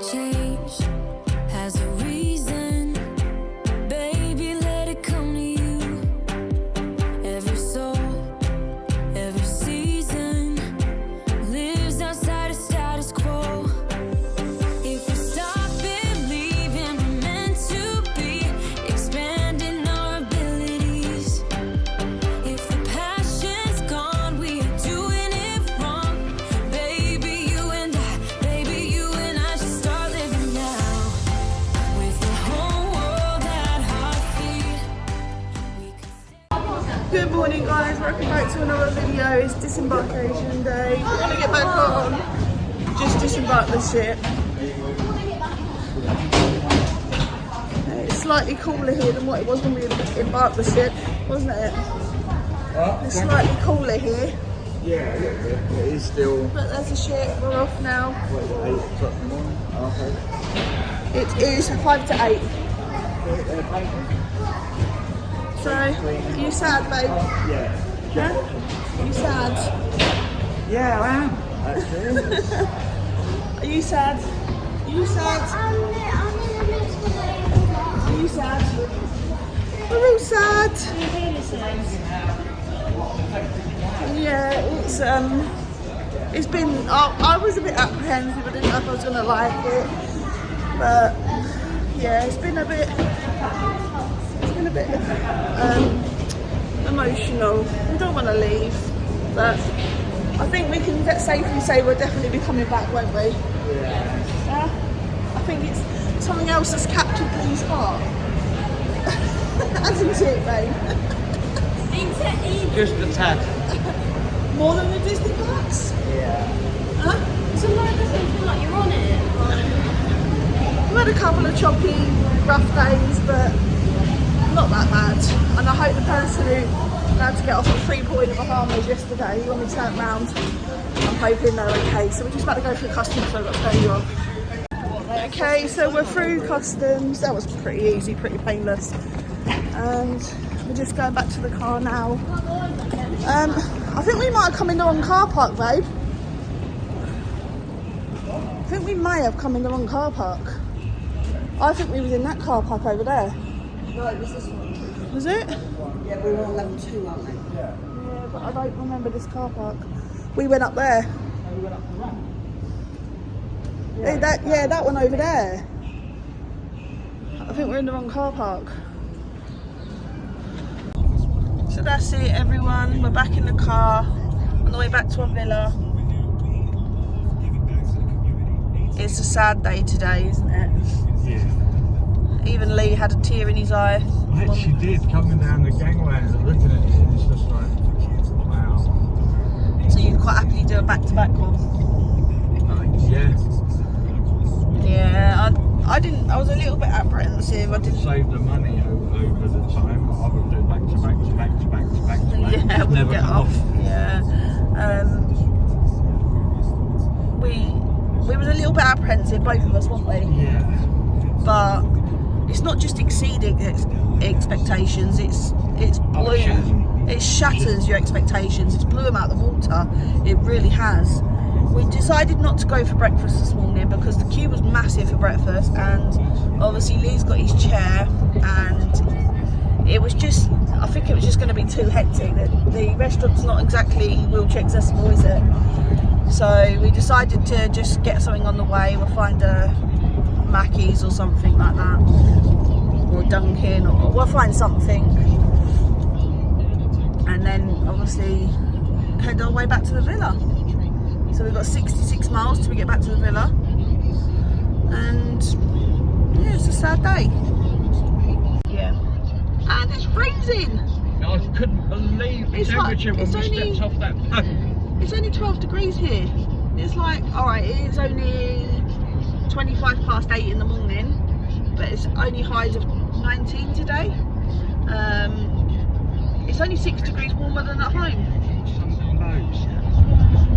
change has a reason. Baby, let it come to you. Every soul, every season lives outside of status quo. If we stop believing we're meant to be, expanding our abilities. If the passion's gone, we are doing it wrong. Baby, you and I should start living now. With the whole world at our feet, we could stay. Good morning guys, welcome back to another video. It's disembarkation day. We're gonna get back on. Just disembark the ship. It's slightly cooler here than what it was when we embarked the ship, wasn't it? It's slightly cooler here. Yeah, a little bit. It is still. But there's a ship, we're off now. What is it, 8 o'clock in the morning? Okay. It is 5 to 8. So, are you sad, babe? Yeah. Huh? You sad? Yeah, I am. Actually. Are you sad? Are you sad? Are you sad? We're all sad. Yeah, it's been. I was a bit apprehensive. I didn't know if I was gonna like it, but yeah, it's been a bit emotional. We don't want to leave, but I think we can safely say we'll definitely be coming back, won't we? Yeah. I think it's something else that's captured Lee's heart. Hasn't it, babe? Just a tad. More than the Disney parks? Yeah. Huh? Sometimes it doesn't feel like you're on it. We've had a couple of choppy, rough days, but not that bad. And I hope the person who had to get off at 3 Point of Bahamas yesterday, when we turned round, I'm hoping they're okay. So we're just about to go through customs, so I've got to turn you off. Okay, so we're through customs. That was pretty easy, pretty painless. And we're just going back to the car now. I think we might have come in the wrong car park, babe. I think we may have come in the wrong car park. I think we was in that car park over there. No, it was this one. Was it? Yeah, we were on level 2, aren't we? Yeah, but I don't remember this car park. We went up there. We went up the ramp. That one over there. I think we're in the wrong car park. So that's it, everyone. We're back in the car on the way back to our villa. It's a sad day today, isn't it? Yeah. Even Lee had a tear in his eye. I actually did, coming down the gangway and looking at it, and it's just like, wow. So you'd quite happily do a back-to-back one? Yeah. Yeah, I didn't. I was a little bit apprehensive. I didn't. Save the money over the time. I would do back to back to back to back to back to back. Yeah, we'll Never get come off. Yeah. We was a little bit apprehensive, both of us, weren't we? Yeah. But it's not just exceeding expectations. It shatters your expectations. It's blew them out the water. It really has. We decided not to go for breakfast this morning because the queue was massive for breakfast, and obviously Lee's got his chair, and it was just, I think it was just going to be too hectic. The restaurant's not exactly wheelchair accessible, is it? So we decided to just get something on the way. We'll find a Mackey's or something like that, or Dunkin', or we'll find something, and then obviously head our way back to the villa. So we've got 66 miles till we get back to the villa, and yeah, it's a sad day. Yeah, and it's freezing. I couldn't believe the temperature when we stepped off that boat. It's only 12 degrees here. It's like, alright, it is only 25 past 8 in the morning, but it's only highs of 19 today. It's only 6 degrees warmer than at home. Some boats.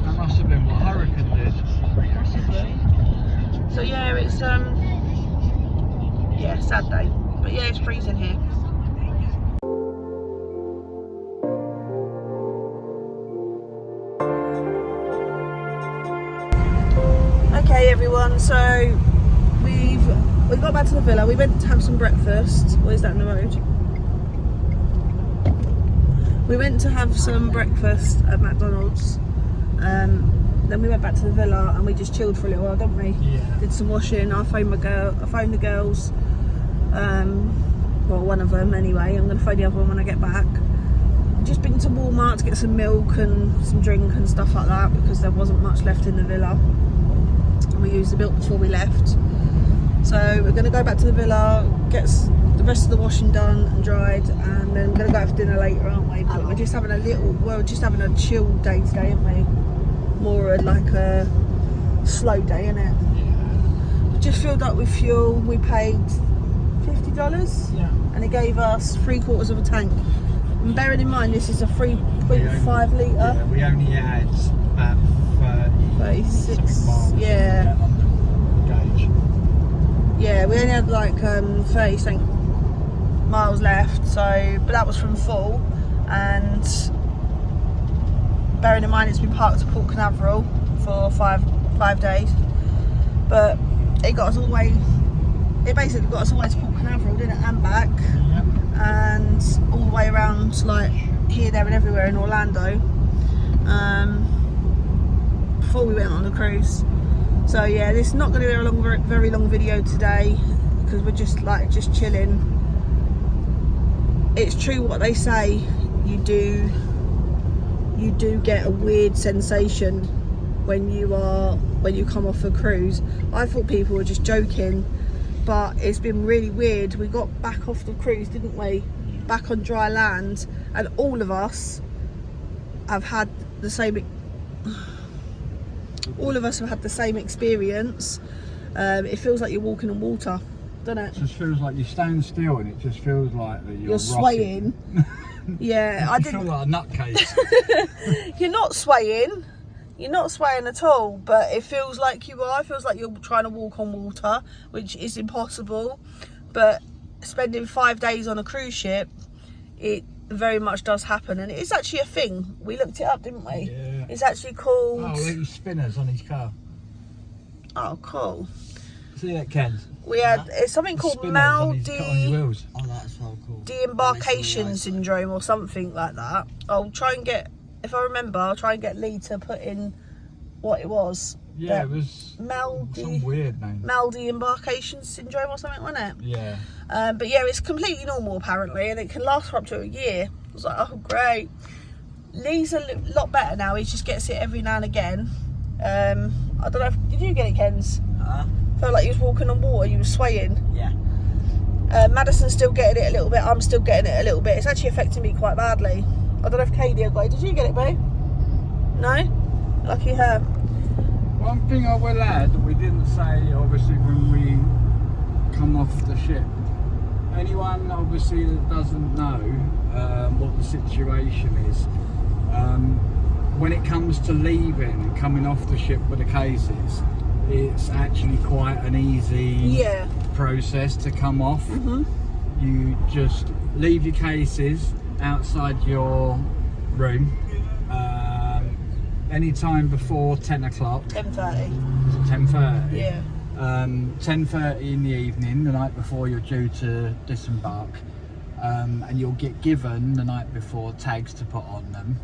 That must have been what Hurricane did. Possibly. So yeah, it's yeah, sad day. But yeah, it's freezing here. Okay everyone, so we got back to the villa. We went to have some breakfast. Where's that in the road? We went to have some breakfast at McDonald's. Then we went back to the villa and we just chilled for a little while, didn't we? Yeah. Did some washing. I phoned the girls. Well, one of them anyway. I'm going to phone the other one when I get back. Just been to Walmart to get some milk and some drink and stuff like that because there wasn't much left in the villa. And we used the milk before we left. So we're going to go back to the villa, get the rest of the washing done and dried, and then we're going to go out for dinner later, aren't we? But we're just having we're just having a chill day today, aren't we? More like a slow day, innit? Yeah. We just filled up with fuel. We paid $50, Yeah. and it gave us 3/4 of a tank. And bearing in mind this is a 3.5 litre. Yeah, we only had about 36, miles yeah. on the gauge. Yeah, we only had like 30 something miles left, so but that was from full. And bearing in mind it's been parked at Port Canaveral for five days, but it got us all the way. It basically got us all the way to Port Canaveral, didn't it, and back, Yep. and all the way around like here, there, and everywhere in Orlando. Before we went on the cruise. So yeah, this is not going to be a very long video today because we're just chilling. It's true what they say. You do get a weird sensation when you come off a cruise. I thought people were just joking, but it's been really weird. We got back off the cruise, didn't we? Back on dry land, and all of us have had the same. All of us have had the same experience. It feels like you're walking on water, doesn't it? It just feels like you stand still and it just feels like that You're swaying. Yeah, I You didn't. feel like a nutcase. You're not swaying. You're not swaying at all, but it feels like you are. It feels like you're trying to walk on water, which is impossible. But spending 5 days on a cruise ship, it very much does happen, and it's actually a thing. We looked it up, didn't we? Yeah. It's actually called. Oh, little spinners on his car. Oh, cool. See that, Ken? We had it's something called Spinners on his wheels. Oh, that's so cool. disembarkation syndrome or something like that. I'll try and get, if I remember, I'll try and get Lee to put in what it was. Yeah, it was some weird name. Maldiembarkation syndrome or something, wasn't it? Yeah. But yeah, it's completely normal apparently, and it can last for up to a year. I was like, oh great. Lee's a lot better now. He just gets it every now and again. I don't know. Did you get it, Kens? Felt like he was walking on water. You were swaying. Yeah. Madison's still getting it a little bit. I'm still getting it a little bit. It's actually affecting me quite badly. I don't know if Katie got it. Did you get it, babe? No? Lucky her. One thing I will add that we didn't say, obviously, when we come off the ship. Anyone, obviously, that doesn't know what the situation is, when it comes to leaving and coming off the ship with the cases, it's actually quite an easy process to come off. You just leave your cases outside your room anytime before 10 o'clock. 10:30. 10:30? Yeah. 10:30 in the evening, the night before you're due to disembark. And you'll get given the night before tags to put on them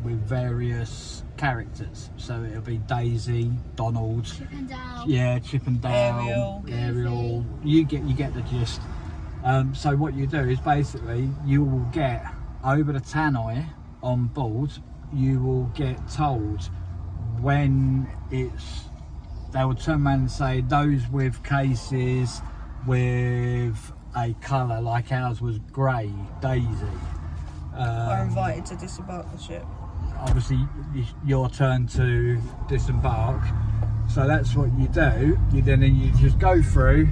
with various characters. So it'll be Daisy, Donald, Chip and Dale. yeah, Chip and Dale, Ariel. You get the gist. So what you do is basically you will get over the tannoy on board. You will get told when they will turn around and say those with cases with a colour like ours was grey, Daisy. Are invited to disembark the ship. Obviously, your turn to disembark. So that's what you do. You just go through.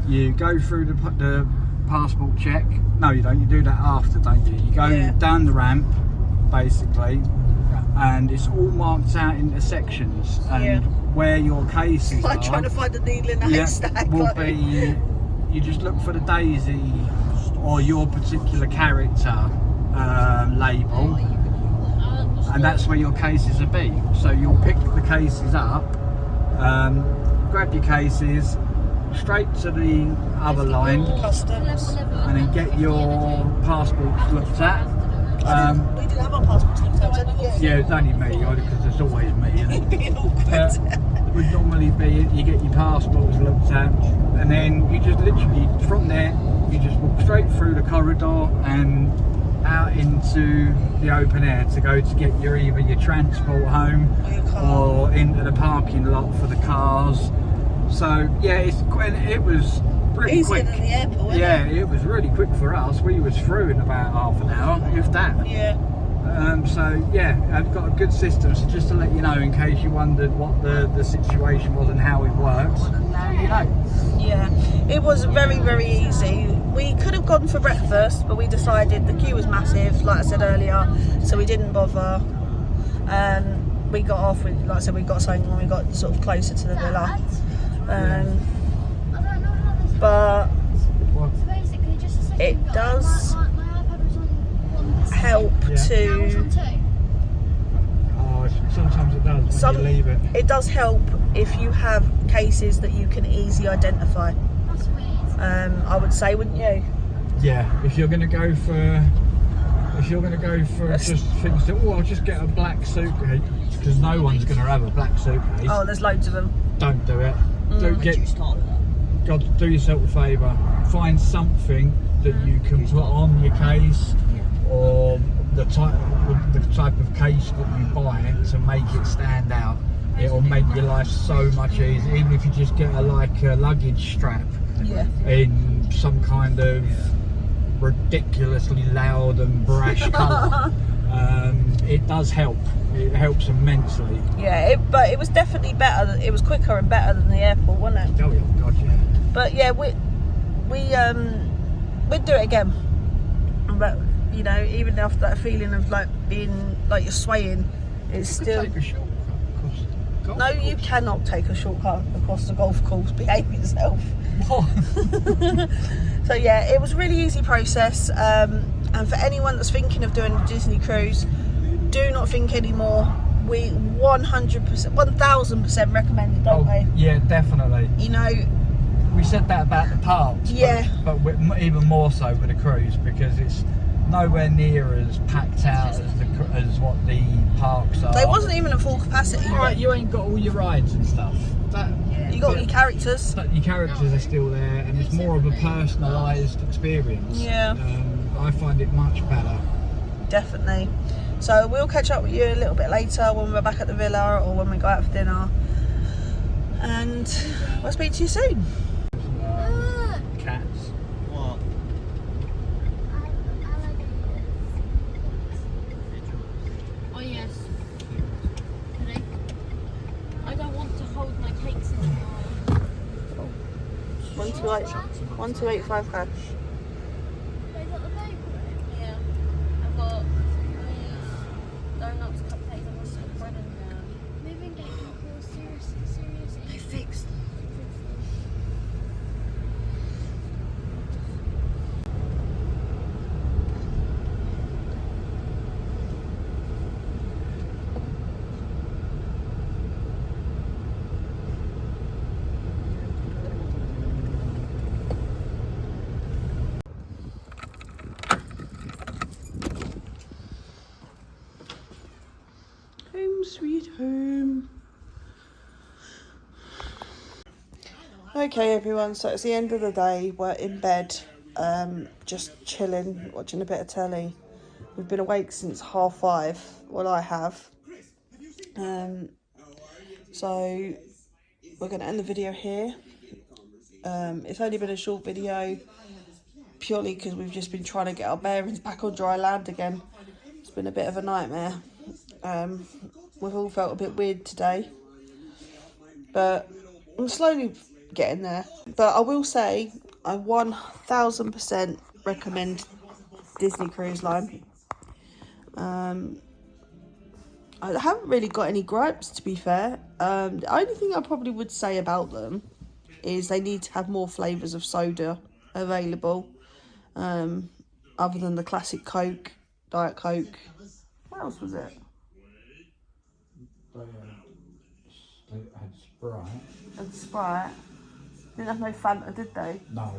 You go through the passport check. No, you don't. You do that after, don't you? You go down the ramp, basically, and it's all marked out into sections. And where your cases Like are, trying to find a needle in a haystack. will be. You just look for the Daisy or your particular character label, and that's where your cases will be. So you'll pick the cases up, grab your cases, straight to the other line Customs. and then get your passports looked at. We didn't have our passports looked at, was it? Yeah, it's only me, because there's always me. It'd be awkward. Would normally be you get your passports looked at, and then you just literally from there you just walk straight through the corridor and out into the open air to go to get either your transport home Or your car. or into the parking lot for the cars. So yeah, it was pretty Easier quick. than the airport, wasn't Yeah, it was really quick for us. We was through in about half an hour, if that. Yeah. So yeah, I've got a good system. So just to let you know, in case you wondered what the situation was and how it works, now you know. Yeah, it was very, very easy. We could have gone for breakfast, but we decided the queue was massive, like I said earlier, so we didn't bother. We got off with, like I said, we got something when we got sort of closer to the villa. But it does help to. Oh, sometimes it does when you leave it. It does help if you have cases that you can easily identify. I would say, wouldn't you? Yeah, if you're going to go for just things that, I'll just get a black suitcase, because no one's going to have a black suitcase. Oh, there's loads of them. Don't do it. God, do yourself a favour. Find something that you can put on your case, or the type of case that you buy to make it stand out. It'll make your life so much easier. Even if you just get a luggage strap in some kind of ridiculously loud and brash colour. It does help. It helps immensely. Yeah, but it was definitely better. It was quicker and better than the airport, wasn't it? Oh yeah, God, yeah. But yeah, we'd do it again. But you know, even after that feeling of like being like you're swaying, it's still. Take a shortcut across the golf No, you course. cannot take a shortcut across the golf course. Behave yourself. What? So yeah, it was a really easy process. And for anyone that's thinking of doing a Disney cruise, do not think anymore. We 100%, 1000% recommend it, don't we? Yeah, definitely. You know, We said that about the parks, Yeah. but even more so with the cruise, because it's nowhere near as packed out as what the parks are. they wasn't even at full capacity. Right, you ain't got all your rides and stuff. You got all your characters. But your characters are still there, and it's more of a personalised experience. Yeah. I find it much better. Definitely. So we'll catch up with you a little bit later when we're back at the villa or when we go out for dinner. And we'll speak to you soon. Cats. What? Oh yes. Ready? I don't want to hold my cakes anymore. 1285 cash. Yeah. I've got donuts, cupcakes, and some bread and jam. Moving day can cause serious I fixed. Home sweet home. Okay everyone, so it's the end of the day. We're in bed, just chilling, watching a bit of telly. We've been awake since 5:30. Well, I have. So we're going to end the video here. It's only been a short video, purely because we've just been trying to get our bearings back on dry land again. It's been a bit of a nightmare. We've all felt a bit weird today, but I'm slowly getting there. But I will say I 1000% recommend Disney Cruise Line. I haven't really got any gripes, to be fair. The only thing I probably would say about them is they need to have more flavours of soda available, other than the classic Coke, Diet Coke. What else was it? They had Sprite. And Sprite. Didn't have no Fanta, did they? No.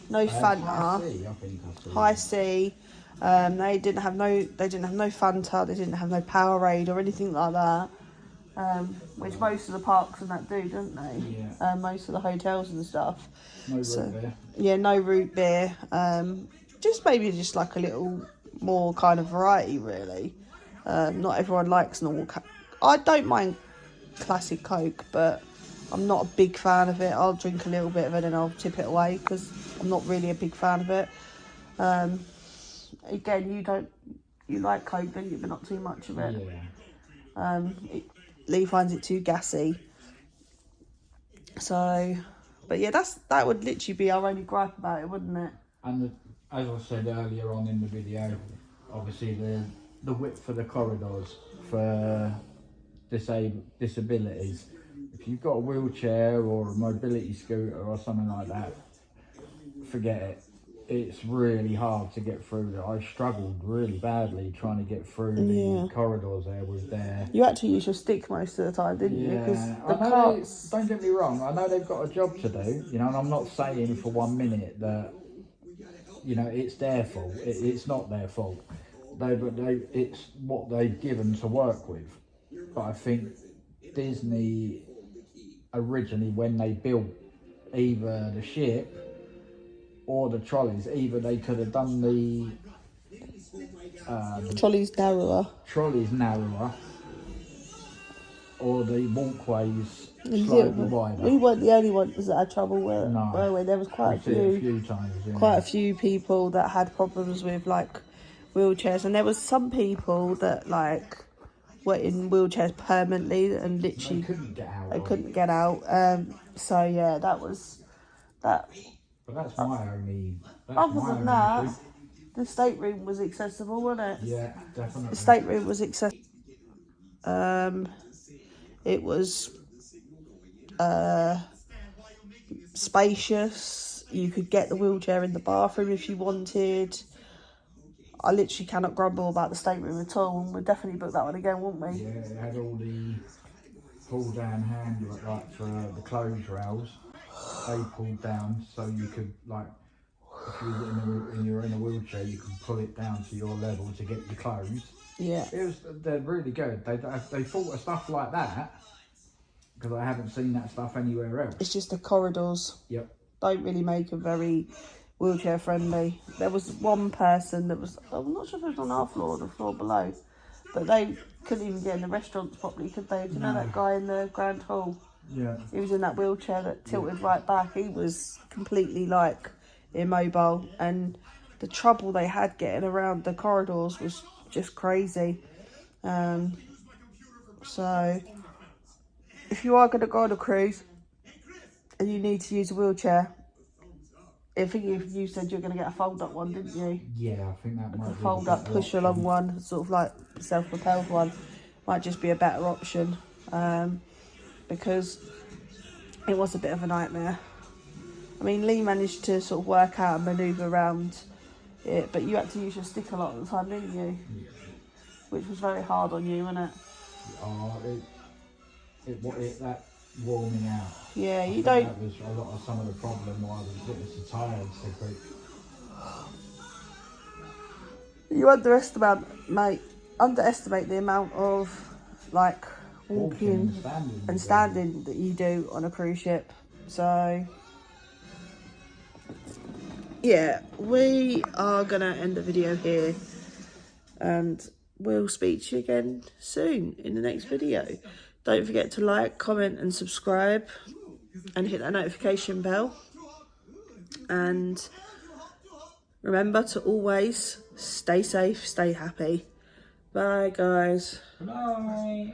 No High Fanta. C, I think I saw. High C. They didn't have no Fanta. They didn't have no Powerade or anything like that. Which most of the parks and that do, don't they? Yeah. Most of the hotels and stuff. No root beer. Yeah, no root beer. Just maybe just like a little more kind of variety, really. Not everyone likes normal. I don't mind classic Coke, but I'm not a big fan of it. I'll drink a little bit of it and I'll tip it away because I'm not really a big fan of it. Again, you like Coke, don't you? But not too much of it. Yeah. Lee finds it too gassy. So, but yeah, that would literally be our only gripe about it, wouldn't it? And as I said earlier on in the video, obviously the width for the corridors for disabilities. If you've got a wheelchair or a mobility scooter or something like that, forget it. It's really hard to get through there. I struggled really badly trying to get through the corridors there with their... You had to use your stick most of the time, didn't you? Because the carts... Don't get me wrong, I know they've got a job to do, you know, and I'm not saying for 1 minute that, you know, it's their fault. It's not their fault. It's what they've given to work with. But I think Disney originally, when they built either the ship or the trolleys, either they could have done the trolleys narrower, or the walkways slightly wider. We weren't the only ones that had trouble with it, were we? There was quite a few times, yeah. Quite a few people that had problems with like wheelchairs, and there was some people that like were in wheelchairs permanently and literally they couldn't get out. So yeah, that was that. But that's my only. Other than that, the stateroom was accessible, wasn't it? Yeah, definitely. The stateroom was accessible. It was spacious. You could get the wheelchair in the bathroom if you wanted. I literally cannot grumble about the stateroom at all. We'll definitely book that one again, wouldn't we? Yeah, it had all the pull-down handle, like for the clothes rails. They pulled down, so you could, like, if you were in a wheelchair, you could pull it down to your level to get your clothes. Yeah. They're really good. They thought of stuff like that, because I haven't seen that stuff anywhere else. It's just the corridors. Yep. Don't really make them very wheelchair friendly. There was one person that was, I'm not sure if it was on our floor or the floor below, but they couldn't even get in the restaurants properly, could they? Do you know that guy in the Grand Hall? Yeah. He was in that wheelchair that tilted right back. He was completely like immobile, and the trouble they had getting around the corridors was just crazy. So if you are going to go on a cruise and you need to use a wheelchair, I think you said you're going to get a fold-up one, didn't you? Yeah, I think that might be a fold-up, push-along one, sort of like self-propelled one, might just be a better option, because it was a bit of a nightmare. I mean, Lee managed to sort of work out and manoeuvre around it, but you had to use your stick a lot of the time, didn't you? Yeah. Which was very hard on you, wasn't it? Oh, that wore me out. Yeah, I think that was a lot of some of the problem why I was getting so tired so quick. You underestimate the amount of like walking and standing that you do on a cruise ship. So yeah, we are gonna end the video here, and we'll speak to you again soon in the next video. Don't forget to like, comment and subscribe and hit that notification bell. And remember to always stay safe, stay happy. Bye guys. Bye.